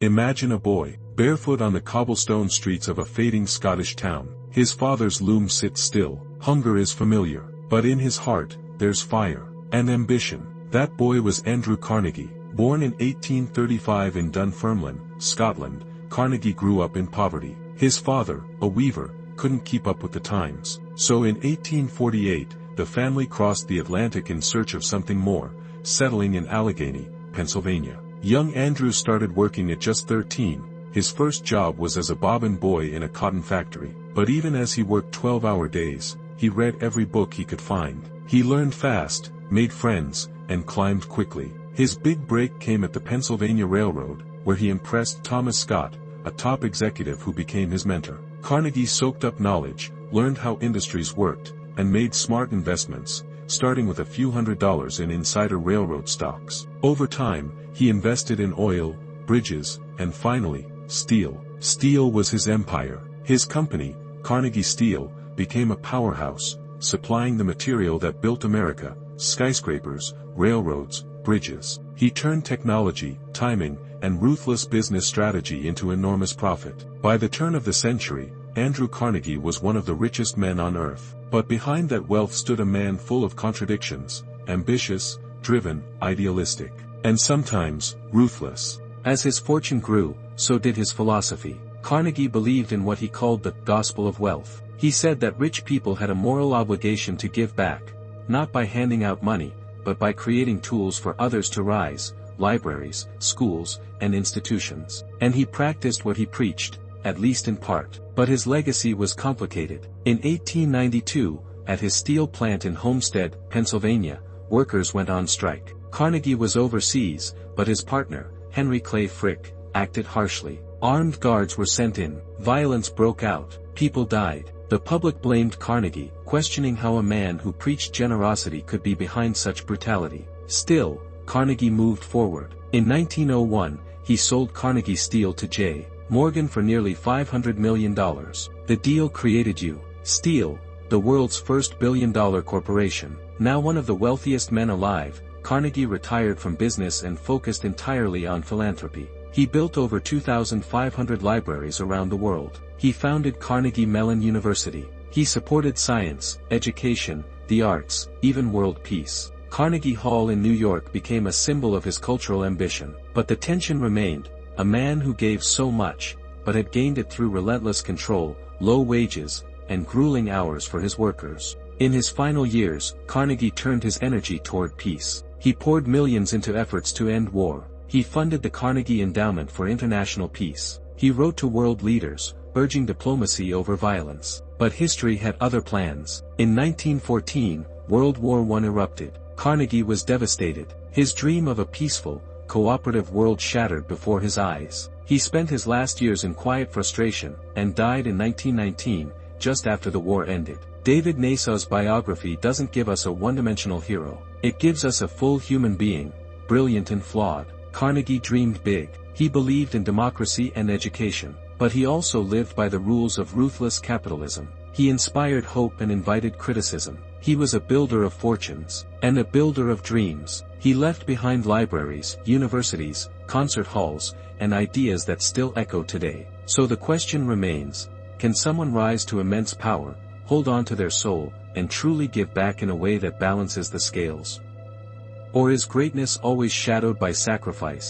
Imagine a boy, barefoot on the cobblestone streets of a fading Scottish town. His father's loom sits still. Hunger is familiar, but in his heart, there's fire and ambition. That boy was Andrew Carnegie. Born in 1835 in Dunfermline, Scotland, Carnegie grew up in poverty. His father, a weaver, couldn't keep up with the times. So in 1848, the family crossed the Atlantic in search of something more, settling in Allegheny, Pennsylvania. Young Andrew started working at just 13. His first job was as a bobbin boy in a cotton factory. But even as he worked 12-hour days, he read every book he could find. He learned fast, made friends, and climbed quickly. His big break came at the Pennsylvania Railroad, where he impressed Thomas Scott, a top executive who became his mentor. Carnegie soaked up knowledge, learned how industries worked, and made smart investments, starting with a few $100s in insider railroad stocks. Over time, he invested in oil, bridges, and finally, steel. Steel was his empire. His company, Carnegie Steel, became a powerhouse, supplying the material that built America: skyscrapers, railroads, bridges. He turned technology, timing, and ruthless business strategy into enormous profit. By the turn of the century, Andrew Carnegie was one of the richest men on earth. But behind that wealth stood a man full of contradictions: ambitious, driven, idealistic, and sometimes, ruthless. As his fortune grew, so did his philosophy. Carnegie believed in what he called the gospel of wealth. He said that rich people had a moral obligation to give back, not by handing out money, but by creating tools for others to rise: libraries, schools, and institutions. And he practiced what he preached, at least in part. But his legacy was complicated. In 1892, at his steel plant in Homestead, Pennsylvania, workers went on strike. Carnegie was overseas, but his partner, Henry Clay Frick, acted harshly. Armed guards were sent in. Violence broke out. People died. The public blamed Carnegie, questioning how a man who preached generosity could be behind such brutality. Still, Carnegie moved forward. In 1901, he sold Carnegie Steel to J. Morgan for nearly $500 million. The deal created U.S. Steel, the world's first billion-dollar corporation. Now one of the wealthiest men alive, Carnegie retired from business and focused entirely on philanthropy. He built over 2,500 libraries around the world. He founded Carnegie Mellon University. He supported science, education, the arts, even world peace. Carnegie Hall in New York became a symbol of his cultural ambition. But the tension remained: a man who gave so much, but had gained it through relentless control, low wages, and grueling hours for his workers. In his final years, Carnegie turned his energy toward peace. He poured millions into efforts to end war. He funded the Carnegie Endowment for International Peace. He wrote to world leaders, urging diplomacy over violence. But history had other plans. In 1914, World War I erupted. Carnegie was devastated. His dream of a peaceful, cooperative world shattered before his eyes. He spent his last years in quiet frustration, and died in 1919, just after the war ended. David Nasaw's biography doesn't give us a one-dimensional hero. It gives us a full human being, brilliant and flawed. Carnegie dreamed big. He believed in democracy and education. But he also lived by the rules of ruthless capitalism. He inspired hope and invited criticism. He was a builder of fortunes, and a builder of dreams. He left behind libraries, universities, concert halls, and ideas that still echo today. So the question remains: can someone rise to immense power, hold on to their soul, and truly give back in a way that balances the scales? Or is greatness always shadowed by sacrifice?